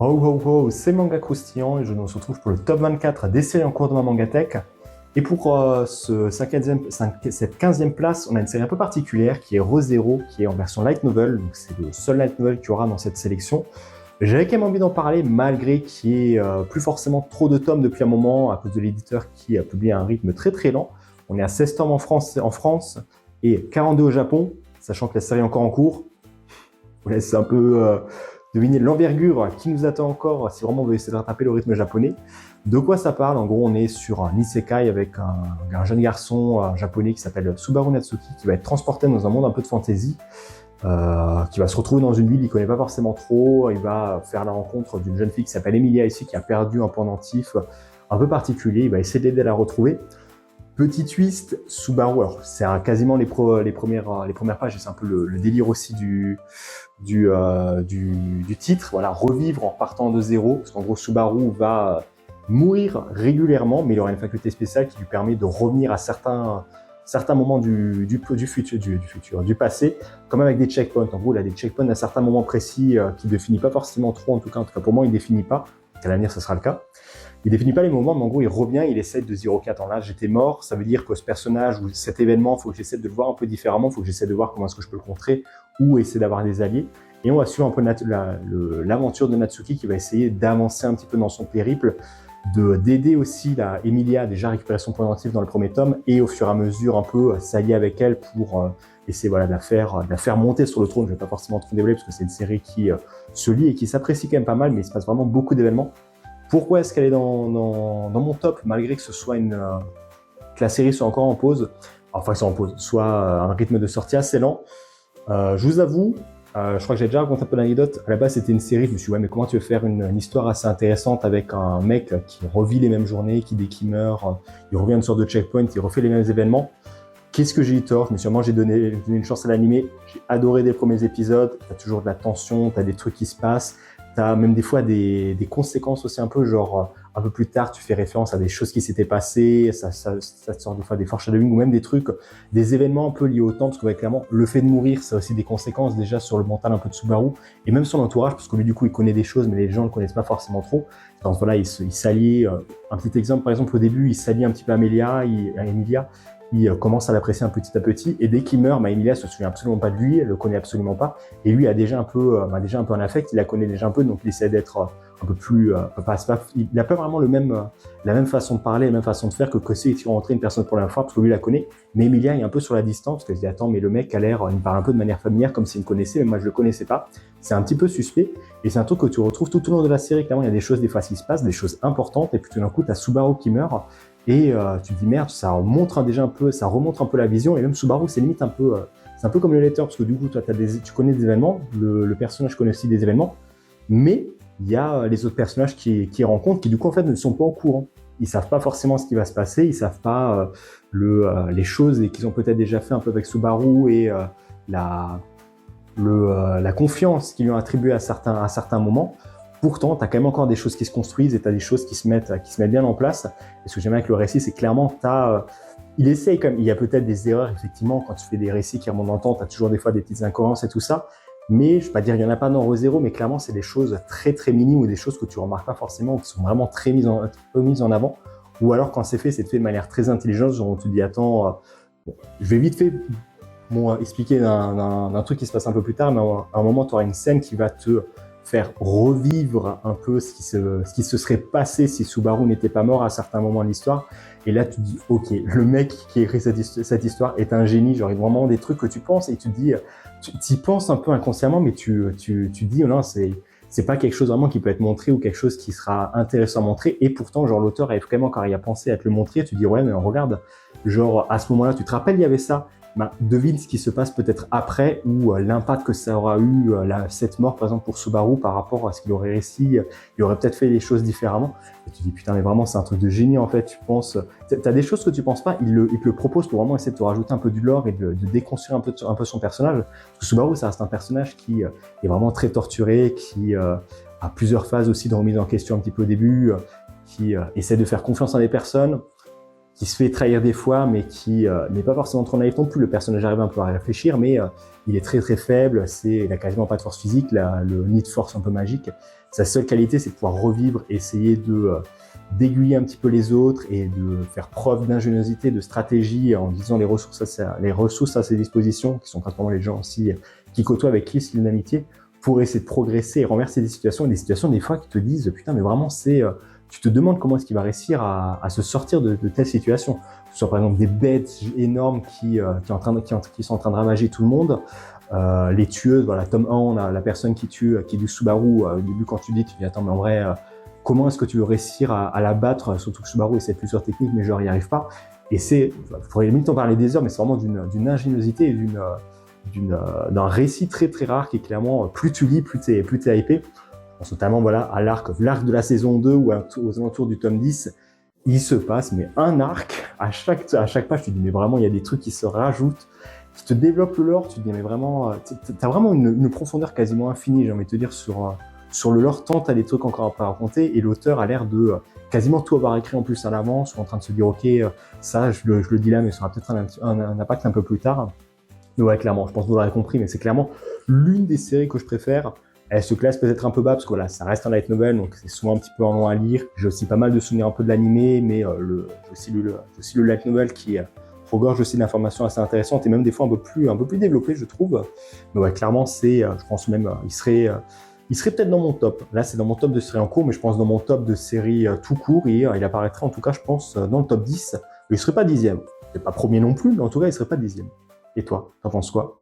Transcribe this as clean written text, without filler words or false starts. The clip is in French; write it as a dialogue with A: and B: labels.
A: Oh, oh, oh, c'est Manga Croustillant et je nous retrouve pour le top 24 des séries en cours de ma Mangatech. Et pour cette 15e place, on a une série un peu particulière qui est Re:Zero, qui est en version light novel. Donc c'est le seul light novel qu'il y aura dans cette sélection. J'avais quand même envie d'en parler malgré qu'il n'y ait plus forcément trop de tomes depuis un moment à cause de l'éditeur qui a publié à un rythme très très lent. On est à 16 tomes en France et 42 au Japon, sachant que la série est encore en cours. Je vous laisse un peu deviner l'envergure qui nous attend encore si vraiment on veut essayer de rattraper le rythme japonais. De quoi ça parle? En gros, on est sur un isekai avec un jeune garçon japonais qui s'appelle Subaru Natsuki qui va être transporté dans un monde un peu de fantasy, qui va se retrouver dans une ville qu'il connaît pas forcément trop. Il va faire la rencontre d'une jeune fille qui s'appelle Emilia ici, qui a perdu un pendentif un peu particulier. Il va essayer d'aider à la retrouver. Petit twist, Subaru, alors c'est quasiment les premières pages, et c'est un peu le délire aussi du titre, voilà, revivre en partant de zéro, parce qu'en gros Subaru va mourir régulièrement, mais il aura une faculté spéciale qui lui permet de revenir à certains moments du passé, comme avec des checkpoints. En gros, il a des checkpoints à certains moments précis qui ne définit pas forcément trop, en tout cas pour moi il ne définit pas, à l'avenir ce sera le cas. Il définit pas les moments, mais en gros, il revient, il essaie de se dire, ok, attends, là, j'étais mort, ça veut dire que ce personnage ou cet événement, il faut que j'essaie de le voir un peu différemment, il faut que j'essaie de voir comment est-ce que je peux le contrer ou essayer d'avoir des alliés. Et on va suivre un peu l'aventure de Natsuki qui va essayer d'avancer un petit peu dans son périple, d'aider aussi Emilia à déjà récupérer son pendentif dans le premier tome et au fur et à mesure un peu s'allier avec elle pour essayer voilà, de la faire monter sur le trône. Je ne vais pas forcément trop développer parce que c'est une série qui se lit et qui s'apprécie quand même pas mal, mais il se passe vraiment beaucoup d'événements. Pourquoi est-ce qu'elle est dans mon top, malgré que que la série soit encore en pause, enfin soit en pause, soit un rythme de sortie assez lent. Je vous avoue, je crois que j'ai déjà raconté un peu l'anecdote. À la base, c'était une série. Je me suis dit, ouais, mais comment tu veux faire une histoire assez intéressante avec un mec qui revit les mêmes journées, qui dès qu'il meurt, il revient à une sorte de checkpoint, il refait les mêmes événements. Qu'est-ce que j'ai eu tort? Mais sûrement j'ai donné une chance à l'animé. J'ai adoré les premiers épisodes. T'as toujours de la tension, t'as des trucs qui se passent. T'as même des fois des conséquences aussi un peu, genre un peu plus tard, tu fais référence à des choses qui s'étaient passées, ça te sort des fois des foreshadowing ou même des trucs, des événements un peu liés au temps, parce que ouais, clairement, le fait de mourir, ça a aussi des conséquences déjà sur le mental un peu de Subaru, et même sur l'entourage, parce que lui, du coup, il connaît des choses, mais les gens ne le connaissent pas forcément trop. Donc voilà, il s'allie, un petit exemple, par exemple, au début, il s'allie un petit peu à Emilia, il commence à l'apprécier un petit à petit, et dès qu'il meurt, Emilia se souvient absolument pas de lui, elle le connaît absolument pas, et lui a déjà un peu un affect, il la connaît déjà un peu, donc il essaie d'être un peu plus, il n'a pas vraiment la même façon de parler, la même façon de faire que si tu rentrais une personne pour la première fois, parce que lui la connaît, mais Emilia est un peu sur la distance, parce qu'elle se dit, attends, mais le mec a l'air, il me parle un peu de manière familière, comme s'il me connaissait, mais moi je le connaissais pas, c'est un petit peu suspect, et c'est un truc que tu retrouves tout au long de la série, clairement, il y a des choses des fois qui se passent, des choses importantes, et puis tout d'un coup, t'as Subaru qui meurt, et tu te dis merde, ça remonte un peu la vision, et même Subaru, c'est limite un peu, c'est un peu comme le lecteur, parce que du coup, toi, tu connais des événements, le personnage connaît aussi des événements, mais il y a les autres personnages qui rencontrent, qui du coup, en fait, ne sont pas au courant. Ils savent pas forcément ce qui va se passer, ils savent pas les choses qu'ils ont peut-être déjà fait un peu avec Subaru et la confiance qu'ils lui ont attribuée à certains moments. Pourtant, tu as quand même encore des choses qui se construisent et tu as des choses qui se mettent bien en place. Et ce que j'aime avec le récit, c'est clairement, il essaye quand même, il y a peut-être des erreurs, effectivement, quand tu fais des récits qui remontent dans le temps, tu as toujours des fois des petites incohérences et tout ça. Mais je ne vais pas dire qu'il n'y en a pas dans Re:Zero, mais clairement, c'est des choses très très minimes ou des choses que tu ne remarques pas forcément ou qui sont vraiment très mises en avant. Ou alors, quand c'est fait de manière très intelligente, genre on te dit, attends, bon, je vais vite fait expliquer d'un truc qui se passe un peu plus tard, mais à un moment, tu auras une scène qui va te faire revivre un peu ce qui se serait passé si Subaru n'était pas mort à certains moments de l'histoire. Et là, tu te dis, ok, le mec qui a écrit cette histoire est un génie. Genre, il y a vraiment des trucs que tu penses et tu te dis, tu y penses un peu inconsciemment, mais tu dis, oh non, c'est pas quelque chose vraiment qui peut être montré ou quelque chose qui sera intéressant à montrer. Et pourtant, genre, l'auteur arrive vraiment, quand il a pensé à te le montrer, tu dis, ouais, mais regarde, genre, à ce moment-là, tu te rappelles, il y avait ça. Devine ce qui se passe peut-être après ou l'impact que ça aura eu, cette mort par exemple pour Subaru par rapport à ce qu'il aurait réussi, il aurait peut-être fait les choses différemment. Et tu dis putain mais vraiment c'est un truc de génie en fait, tu penses, t'as des choses que tu penses pas, il te le propose pour vraiment essayer de te rajouter un peu du lore et de déconstruire un peu son personnage. Parce que Subaru ça reste un personnage qui est vraiment très torturé, qui a plusieurs phases aussi de remise en question un petit peu au début, qui essaie de faire confiance à des personnes, qui se fait trahir des fois, mais qui n'est pas forcément trop naïf non plus. Le personnage arrive un peu à réfléchir, mais il est très très faible, il n'a quasiment pas de force physique, le nid de force un peu magique. Sa seule qualité, c'est de pouvoir revivre, essayer d'aiguiller un petit peu les autres et de faire preuve d'ingéniosité, de stratégie en utilisant les ressources à ses dispositions, qui sont principalement les gens aussi qui côtoient avec qui il a une amitié, pour essayer de progresser et renverser des situations des fois qui te disent putain mais vraiment tu te demandes comment est-ce qu'il va réussir à se sortir de telles situations. Que ce soit par exemple des bêtes énormes qui sont en train de ravager tout le monde, les tueuses, voilà, tome 1, on a la personne qui tue, qui est du Subaru, au début quand tu dis attends mais en vrai comment est-ce que tu veux réussir à la battre, surtout que Subaru essaie plusieurs techniques mais genre il n'y arrive pas. Et il faudrait limite en parler des heures, mais c'est vraiment d'une ingéniosité et d'un récit très très rare qui est clairement, plus tu lis, plus t'es hypé. Je pense notamment voilà, à l'arc de la saison 2 ou aux alentours du tome 10, il se passe mais un arc, à chaque page, tu te dis mais vraiment il y a des trucs qui se rajoutent, qui te développent le lore, tu te dis mais vraiment, t'as vraiment une profondeur quasiment infinie, j'ai envie de te dire, sur le lore, tant t'as des trucs encore à raconter, et l'auteur a l'air de quasiment tout avoir écrit en plus à l'avance, ou en train de se dire ok, ça je le dis là, mais ça aura peut-être un impact un peu plus tard. Mais ouais, clairement, je pense que vous l'aurez compris, mais c'est clairement l'une des séries que je préfère. Elle se classe peut-être un peu bas parce que voilà, ça reste un light novel, donc c'est souvent un petit peu long à lire. J'ai aussi pas mal de souvenirs un peu de l'animé, mais j'ai aussi le light novel qui regorge aussi d'informations assez intéressantes et même des fois un peu plus développées, je trouve. Mais ouais, clairement, je pense même, il serait peut-être dans mon top. Là, c'est dans mon top de séries en cours, mais je pense dans mon top de séries tout court. Et il apparaîtrait en tout cas, je pense, dans le top 10. Il serait pas 10e. C'est pas premier non plus, mais en tout cas, il serait pas 10e. Et toi, t'en penses quoi?